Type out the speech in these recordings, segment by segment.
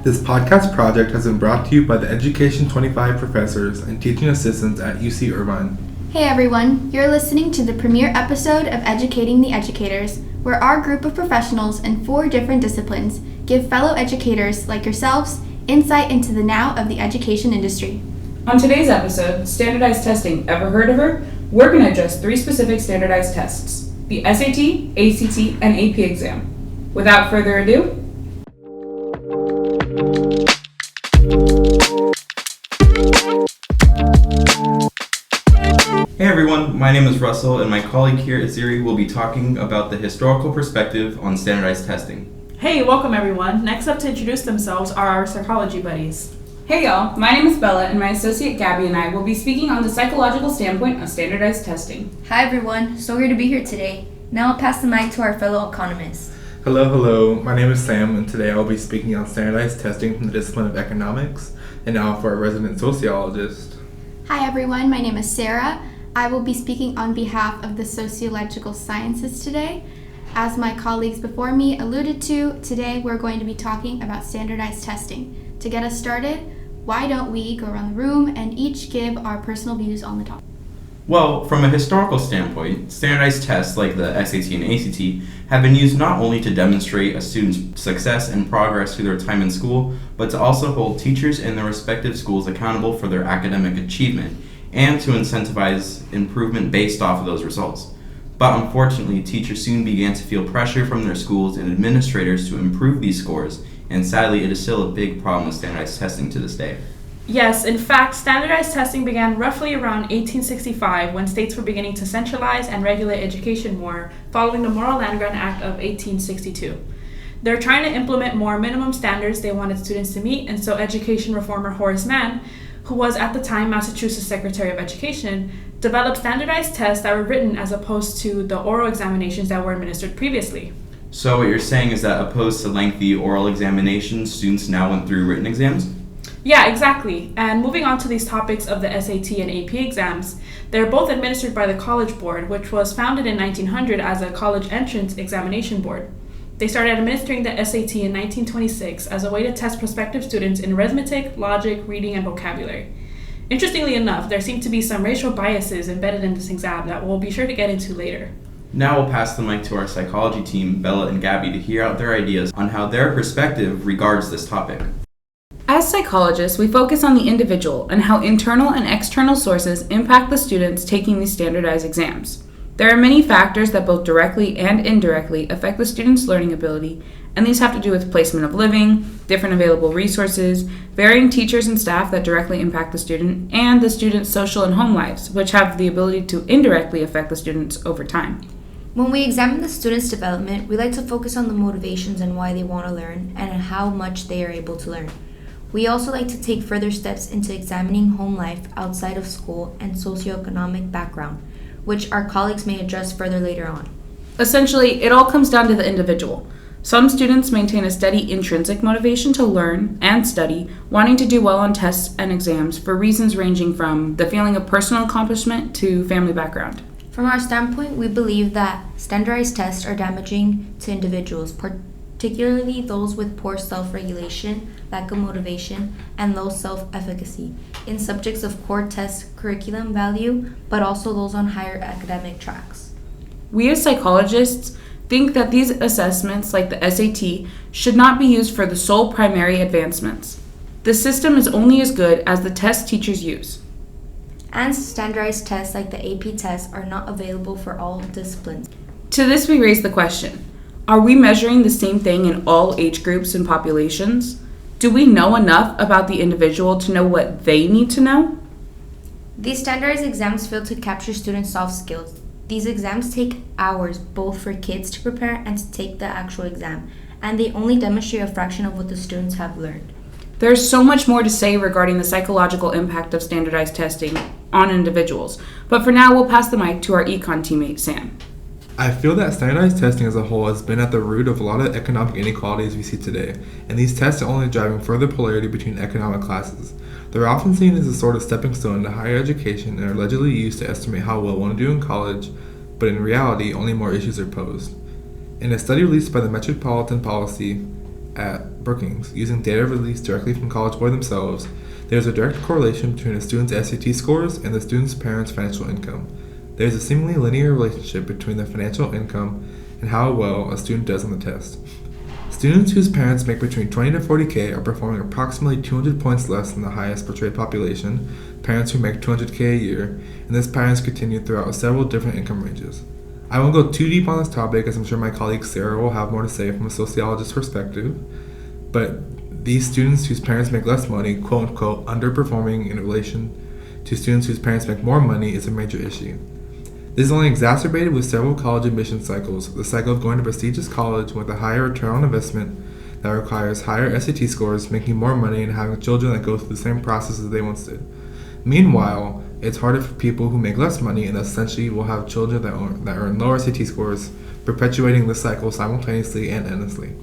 This podcast project has been brought to you by the Education 25 professors and teaching assistants at UC Irvine. Hey everyone, you're listening to the premiere episode of Educating the Educators, where our group of professionals in 4 different disciplines give fellow educators like yourselves insight into the now of the education industry. On today's episode, standardized testing, ever heard of her? We're going to address 3 specific standardized tests, the SAT, ACT, and AP exam. Without further ado, Hey everyone, my name is Russell and my colleague here at Ziri will be talking about the historical perspective on standardized testing. Hey, welcome everyone. Next up to introduce themselves are our psychology buddies. hey y'all, my name is Bella and my associate Gabby and I will be speaking on the psychological standpoint of standardized testing. Hi everyone, so good to be here today. Now I'll pass the mic to our fellow economists. Hello, my name is Sam and today I'll be speaking on standardized testing from the discipline of economics, and now for our resident sociologist. Hi everyone, my name is Sarah. I will be speaking on behalf of the sociological sciences today. As my colleagues before me alluded to, today we're going to be talking about standardized testing. To get us started, why don't we go around the room and each give our personal views on the topic? Well, from a historical standpoint, standardized tests like the SAT and ACT have been used not only to demonstrate a student's success and progress through their time in school, but to also hold teachers in their respective schools accountable for their academic achievement and to incentivize improvement based off of those results. But unfortunately, teachers soon began to feel pressure from their schools and administrators to improve these scores, and sadly, it is still a big problem with standardized testing to this day. Yes, in fact, standardized testing began roughly around 1865 when states were beginning to centralize and regulate education more following the Morrill Land Grant Act of 1862. They're trying to implement more minimum standards they wanted students to meet, and so education reformer Horace Mann, who was at the time Massachusetts Secretary of Education, developed standardized tests that were written as opposed to the oral examinations that were administered previously. So what you're saying is that opposed to lengthy oral examinations, students now went through written exams? Yeah, exactly. And moving on to these topics of the SAT and AP exams, they're both administered by the College Board, which was founded in 1900 as a college entrance examination board. They started administering the SAT in 1926 as a way to test prospective students in arithmetic, logic, reading, and vocabulary. Interestingly enough, there seem to be some racial biases embedded in this exam that we'll be sure to get into later. Now we'll pass the mic to our psychology team, Bella and Gabby, to hear out their ideas on how their perspective regards this topic. As psychologists, we focus on the individual and how internal and external sources impact the students taking these standardized exams. There are many factors that both directly and indirectly affect the student's learning ability, and these have to do with placement of living, different available resources, varying teachers and staff that directly impact the student, and the student's social and home lives, which have the ability to indirectly affect the students over time. When we examine the student's development, we like to focus on the motivations and why they want to learn and how much they are able to learn. We also like to take further steps into examining home life outside of school and socioeconomic background, which our colleagues may address further later on. Essentially, it all comes down to the individual. Some students maintain a steady intrinsic motivation to learn and study, wanting to do well on tests and exams for reasons ranging from the feeling of personal accomplishment to family background. From our standpoint, we believe that standardized tests are damaging to individuals, particularly those with poor self-regulation, lack of motivation, and low self-efficacy in subjects of core test curriculum value, but also those on higher academic tracks. We as psychologists think that these assessments, like the SAT, should not be used for the sole primary advancements. The system is only as good as the tests teachers use. And standardized tests like the AP tests are not available for all disciplines. To this we raise the question, are we measuring the same thing in all age groups and populations? Do we know enough about the individual to know what they need to know? These standardized exams fail to capture students' soft skills. These exams take hours both for kids to prepare and to take the actual exam, and they only demonstrate a fraction of what the students have learned. There's so much more to say regarding the psychological impact of standardized testing on individuals, but for now we'll pass the mic to our econ teammate, Sam. I feel that standardized testing as a whole has been at the root of a lot of economic inequalities we see today, and these tests are only driving further polarity between economic classes. They're often seen as a sort of stepping stone to higher education and are allegedly used to estimate how well one will do in college, but in reality, only more issues are posed. In a study released by the Metropolitan Policy at Brookings, using data released directly from College Board themselves, there is a direct correlation between a student's SAT scores and the student's parents' financial income. There is a seemingly linear relationship between their financial income and how well a student does on the test. Students whose parents make between 20 to 40K are performing approximately 200 points less than the highest portrayed population, parents who make 200K a year, and this pattern is continued throughout several different income ranges. I won't go too deep on this topic, as I'm sure my colleague Sarah will have more to say from a sociologist's perspective, but these students whose parents make less money, quote unquote, underperforming in relation to students whose parents make more money is a major issue. This is only exacerbated with several college admission cycles, the cycle of going to prestigious college with a higher return on investment that requires higher SAT scores, making more money, and having children that go through the same processes they once did. Meanwhile, it's harder for people who make less money and essentially will have children that earn lower SAT scores, perpetuating this cycle simultaneously and endlessly.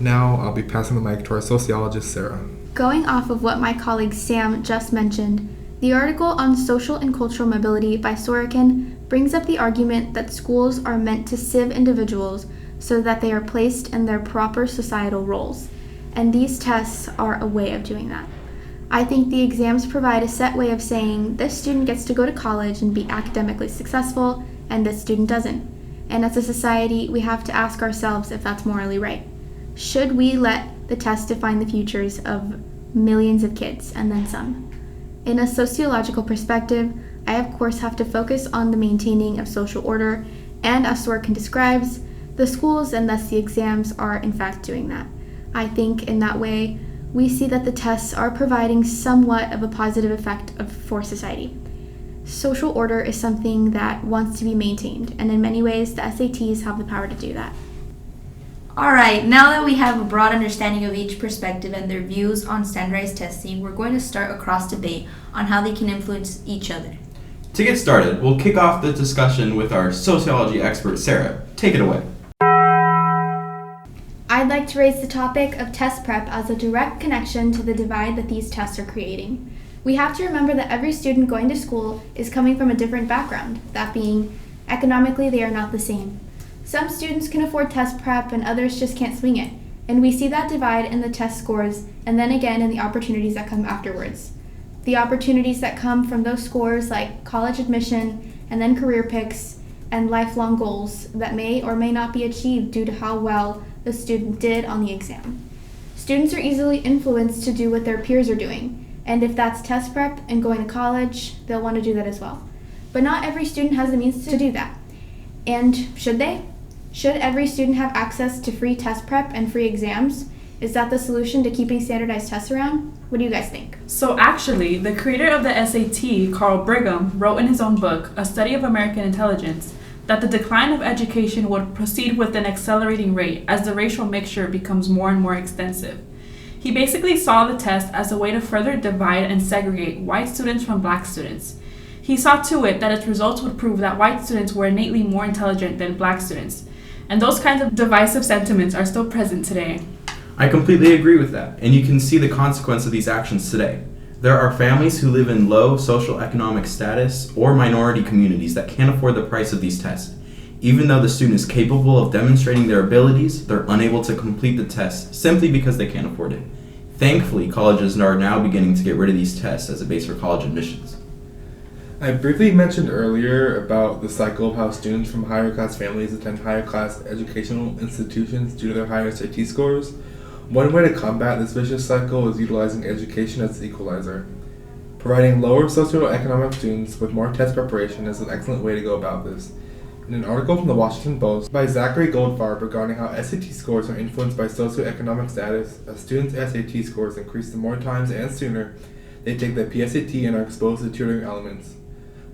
Now, I'll be passing the mic to our sociologist, Sarah. Going off of what my colleague Sam just mentioned, the article on social and cultural mobility by Sorokin brings up the argument that schools are meant to sieve individuals so that they are placed in their proper societal roles, and these tests are a way of doing that. I think the exams provide a set way of saying this student gets to go to college and be academically successful, and this student doesn't. And as a society, we have to ask ourselves if that's morally right. Should we let the test define the futures of millions of kids and then some? In a sociological perspective, I of course have to focus on the maintaining of social order, and as Sorokin describes, the schools and thus the exams are in fact doing that. I think in that way, we see that the tests are providing somewhat of a positive effect for society. Social order is something that wants to be maintained, and in many ways, the SATs have the power to do that. Alright, now that we have a broad understanding of each perspective and their views on standardized testing, we're going to start a cross debate on how they can influence each other. To get started, we'll kick off the discussion with our sociology expert, Sarah. Take it away. I'd like to raise the topic of test prep as a direct connection to the divide that these tests are creating. We have to remember that every student going to school is coming from a different background, that being, economically they are not the same. Some students can afford test prep and others just can't swing it, and we see that divide in the test scores and then again in the opportunities that come afterwards. The opportunities that come from those scores like college admission and then career picks and lifelong goals that may or may not be achieved due to how well the student did on the exam. Students are easily influenced to do what their peers are doing, and if that's test prep and going to college, they'll want to do that as well. But not every student has the means to do that. And should they? Should every student have access to free test prep and free exams? Is that the solution to keeping standardized tests around? What do you guys think? So actually, the creator of the SAT, Carl Brigham, wrote in his own book, A Study of American Intelligence, that the decline of education would proceed with an accelerating rate as the racial mixture becomes more and more extensive. He basically saw the test as a way to further divide and segregate white students from black students. He saw to it that its results would prove that white students were innately more intelligent than black students. And those kinds of divisive sentiments are still present today. I completely agree with that, and you can see the consequence of these actions today. There are families who live in low social economic status or minority communities that can't afford the price of these tests. Even though the student is capable of demonstrating their abilities, they're unable to complete the test simply because they can't afford it. Thankfully, colleges are now beginning to get rid of these tests as a base for college admissions. I briefly mentioned earlier about the cycle of how students from higher class families attend higher class educational institutions due to their higher SAT scores. One way to combat this vicious cycle is utilizing education as the equalizer. Providing lower socioeconomic students with more test preparation is an excellent way to go about this. In an article from the Washington Post by Zachary Goldfarb regarding how SAT scores are influenced by socioeconomic status, a student's SAT scores increase the more times and sooner they take the PSAT and are exposed to tutoring elements.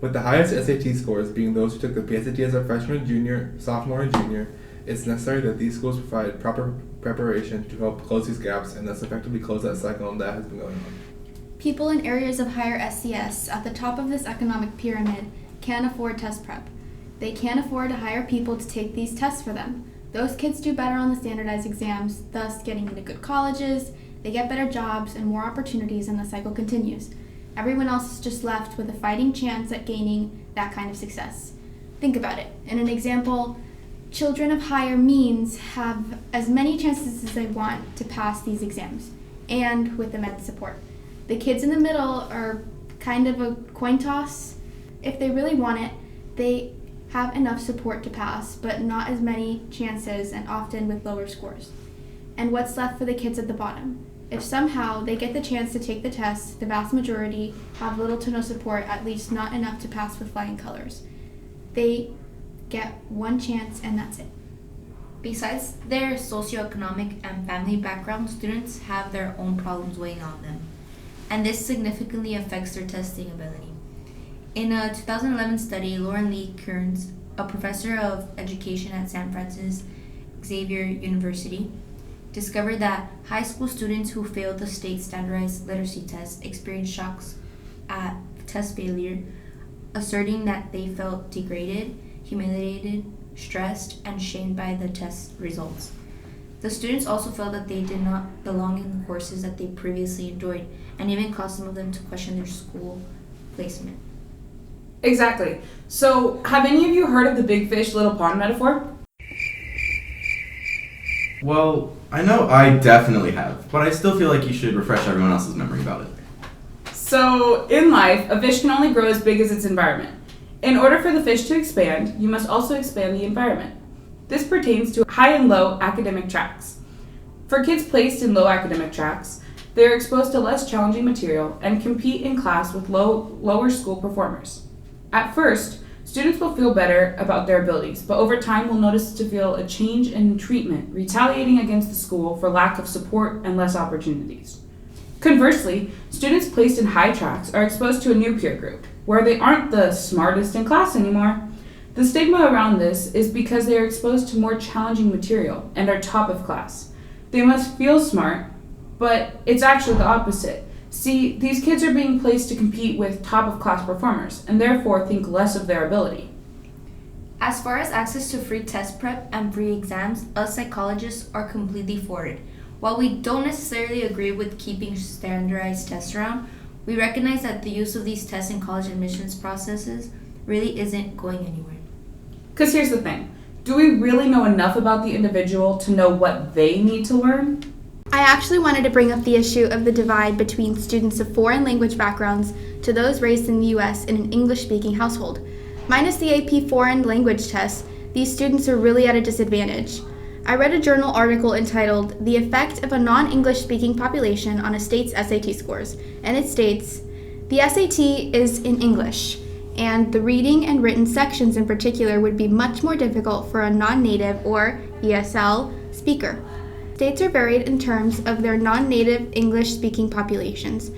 With the highest SAT scores being those who took the PSAT as a freshman, junior, sophomore, and junior, it's necessary that these schools provide proper preparation to help close these gaps and thus effectively close that cycle that has been going on. People in areas of higher SES at the top of this economic pyramid can afford test prep. They can't afford to hire people to take these tests for them. Those kids do better on the standardized exams, thus getting into good colleges, they get better jobs and more opportunities, and the cycle continues. Everyone else is just left with a fighting chance at gaining that kind of success. Think about it. In an example, children of higher means have as many chances as they want to pass these exams, and with immense support. The kids in the middle are kind of a coin toss. If they really want it, they have enough support to pass, but not as many chances and often with lower scores. And what's left for the kids at the bottom? If somehow they get the chance to take the test, the vast majority have little to no support, at least not enough to pass with flying colors. They get one chance and that's it. Besides their socioeconomic and family background, students have their own problems weighing on them, and this significantly affects their testing ability. In a 2011 study, Lauren Lee Kearns, a professor of education at San Francisco Xavier University, discovered that high school students who failed the state standardized literacy test experienced shocks at test failure, asserting that they felt degraded, humiliated, stressed, and shamed by the test results. The students also felt that they did not belong in the courses that they previously enjoyed, and even caused some of them to question their school placement. Exactly. So, have any of you heard of the big fish, little pond metaphor? Well, I know I definitely have, but I still feel like you should refresh everyone else's memory about it. So, in life, a fish can only grow as big as its environment. In order for the fish to expand, you must also expand the environment. This pertains to high and low academic tracks. For kids placed in low academic tracks, they are exposed to less challenging material and compete in class with lower school performers. At first, students will feel better about their abilities, but over time will notice to feel a change in treatment, retaliating against the school for lack of support and less opportunities. Conversely, students placed in high tracks are exposed to a new peer group, where they aren't the smartest in class anymore. The stigma around this is because they are exposed to more challenging material and are top of class. They must feel smart, but it's actually the opposite. See, these kids are being placed to compete with top of class performers and therefore think less of their ability. As far as access to free test prep and free exams, us psychologists are completely for it. While we don't necessarily agree with keeping standardized tests around, we recognize that the use of these tests in college admissions processes really isn't going anywhere. Because here's the thing, do we really know enough about the individual to know what they need to learn? I actually wanted to bring up the issue of the divide between students of foreign language backgrounds to those raised in the U.S. in an English-speaking household. Minus the AP foreign language test, these students are really at a disadvantage. I read a journal article entitled "The Effect of a Non-English Speaking Population on a State's SAT Scores," and it states, "The SAT is in English, and the reading and written sections in particular would be much more difficult for a non-native or ESL speaker. States are varied in terms of their non-native English-speaking populations,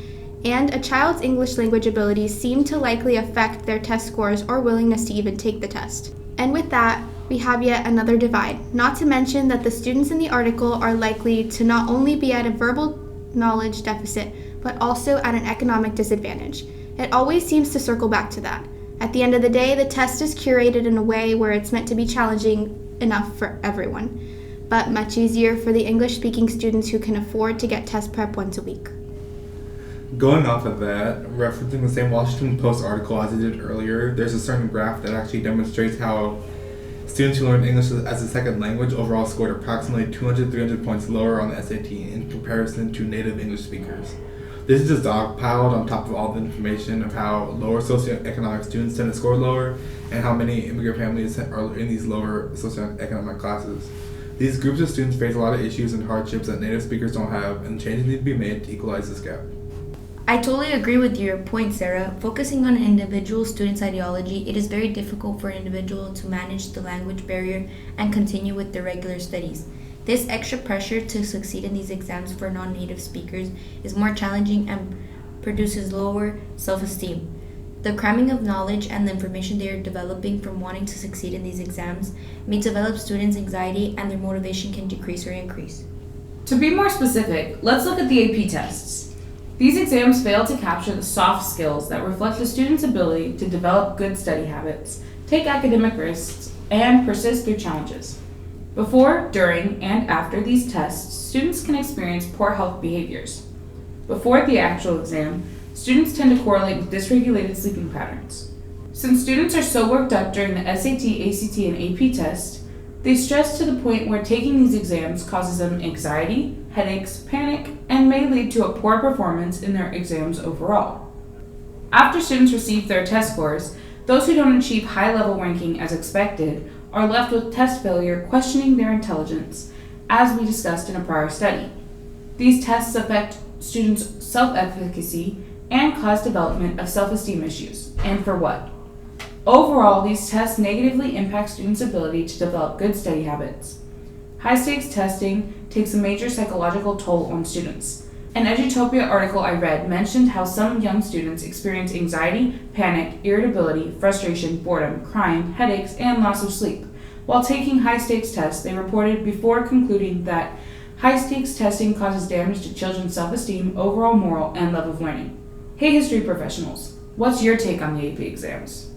and a child's English language abilities seem to likely affect their test scores or willingness to even take the test." And with that, we have yet another divide, not to mention that the students in the article are likely to not only be at a verbal knowledge deficit, but also at an economic disadvantage. It always seems to circle back to that. At the end of the day, the test is curated in a way where it's meant to be challenging enough for everyone, but much easier for the English-speaking students who can afford to get test prep once a week. Going off of that, referencing the same Washington Post article as I did earlier, there's a certain graph that actually demonstrates how students who learn English as a second language overall scored approximately 200-300 points lower on the SAT in comparison to native English speakers. This is just dogpiled on top of all the information of how lower socioeconomic students tend to score lower and how many immigrant families are in these lower socioeconomic classes. These groups of students face a lot of issues and hardships that native speakers don't have, and changes need to be made to equalize this gap. I totally agree with your point, Sarah. Focusing on an individual student's ideology, it is very difficult for an individual to manage the language barrier and continue with their regular studies. This extra pressure to succeed in these exams for non-native speakers is more challenging and produces lower self-esteem. The cramming of knowledge and the information they are developing from wanting to succeed in these exams may develop students' anxiety, and their motivation can decrease or increase. To be more specific, let's look at the AP tests. These exams fail to capture the soft skills that reflect the student's ability to develop good study habits, take academic risks, and persist through challenges. Before, during, and after these tests, students can experience poor health behaviors. Before the actual exam, students tend to correlate with dysregulated sleeping patterns. Since students are so worked up during the SAT, ACT, and AP tests, They stress to the point where taking these exams causes them anxiety, headaches, panic, and may lead to a poor performance in their exams overall. After students receive their test scores, those who don't achieve high-level ranking as expected are left with test failure, questioning their intelligence, as we discussed in a prior study. These tests affect students' self-efficacy and cause development of self-esteem issues. And for what? Overall, these tests negatively impact students' ability to develop good study habits. High-stakes testing takes a major psychological toll on students. An Edutopia article I read mentioned how some young students experience anxiety, panic, irritability, frustration, boredom, crying, headaches, and loss of sleep. While taking high-stakes tests, they reported before concluding that high-stakes testing causes damage to children's self-esteem, overall moral, and love of learning. Hey, history professionals, what's your take on the AP exams?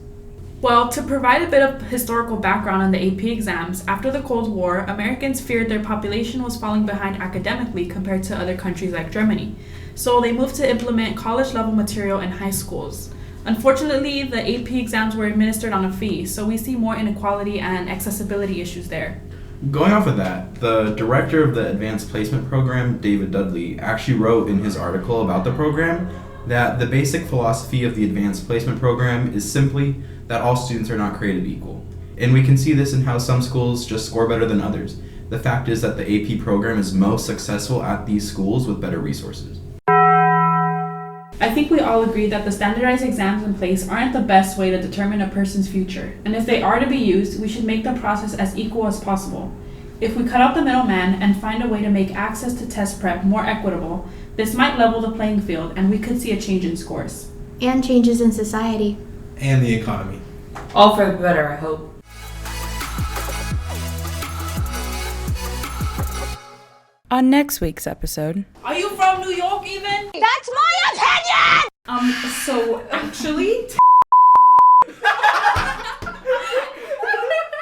Well, to provide a bit of historical background on the AP exams, after the Cold War, Americans feared their population was falling behind academically compared to other countries like Germany. So they moved to implement college-level material in high schools. Unfortunately, the AP exams were administered on a fee, so we see more inequality and accessibility issues there. Going off of that, the director of the Advanced Placement Program, David Dudley, actually wrote in his article about the program that the basic philosophy of the Advanced Placement Program is simply that all students are not created equal. And we can see this in how some schools just score better than others. The fact is that the AP program is most successful at these schools with better resources. I think we all agree that the standardized exams in place aren't the best way to determine a person's future, and if they are to be used, we should make the process as equal as possible. If we cut out the middleman and find a way to make access to test prep more equitable, this might level the playing field and we could see a change in scores. And changes in society. And the economy. All for the better, I hope. On next week's episode. Are you from New York even? That's my opinion! So actually,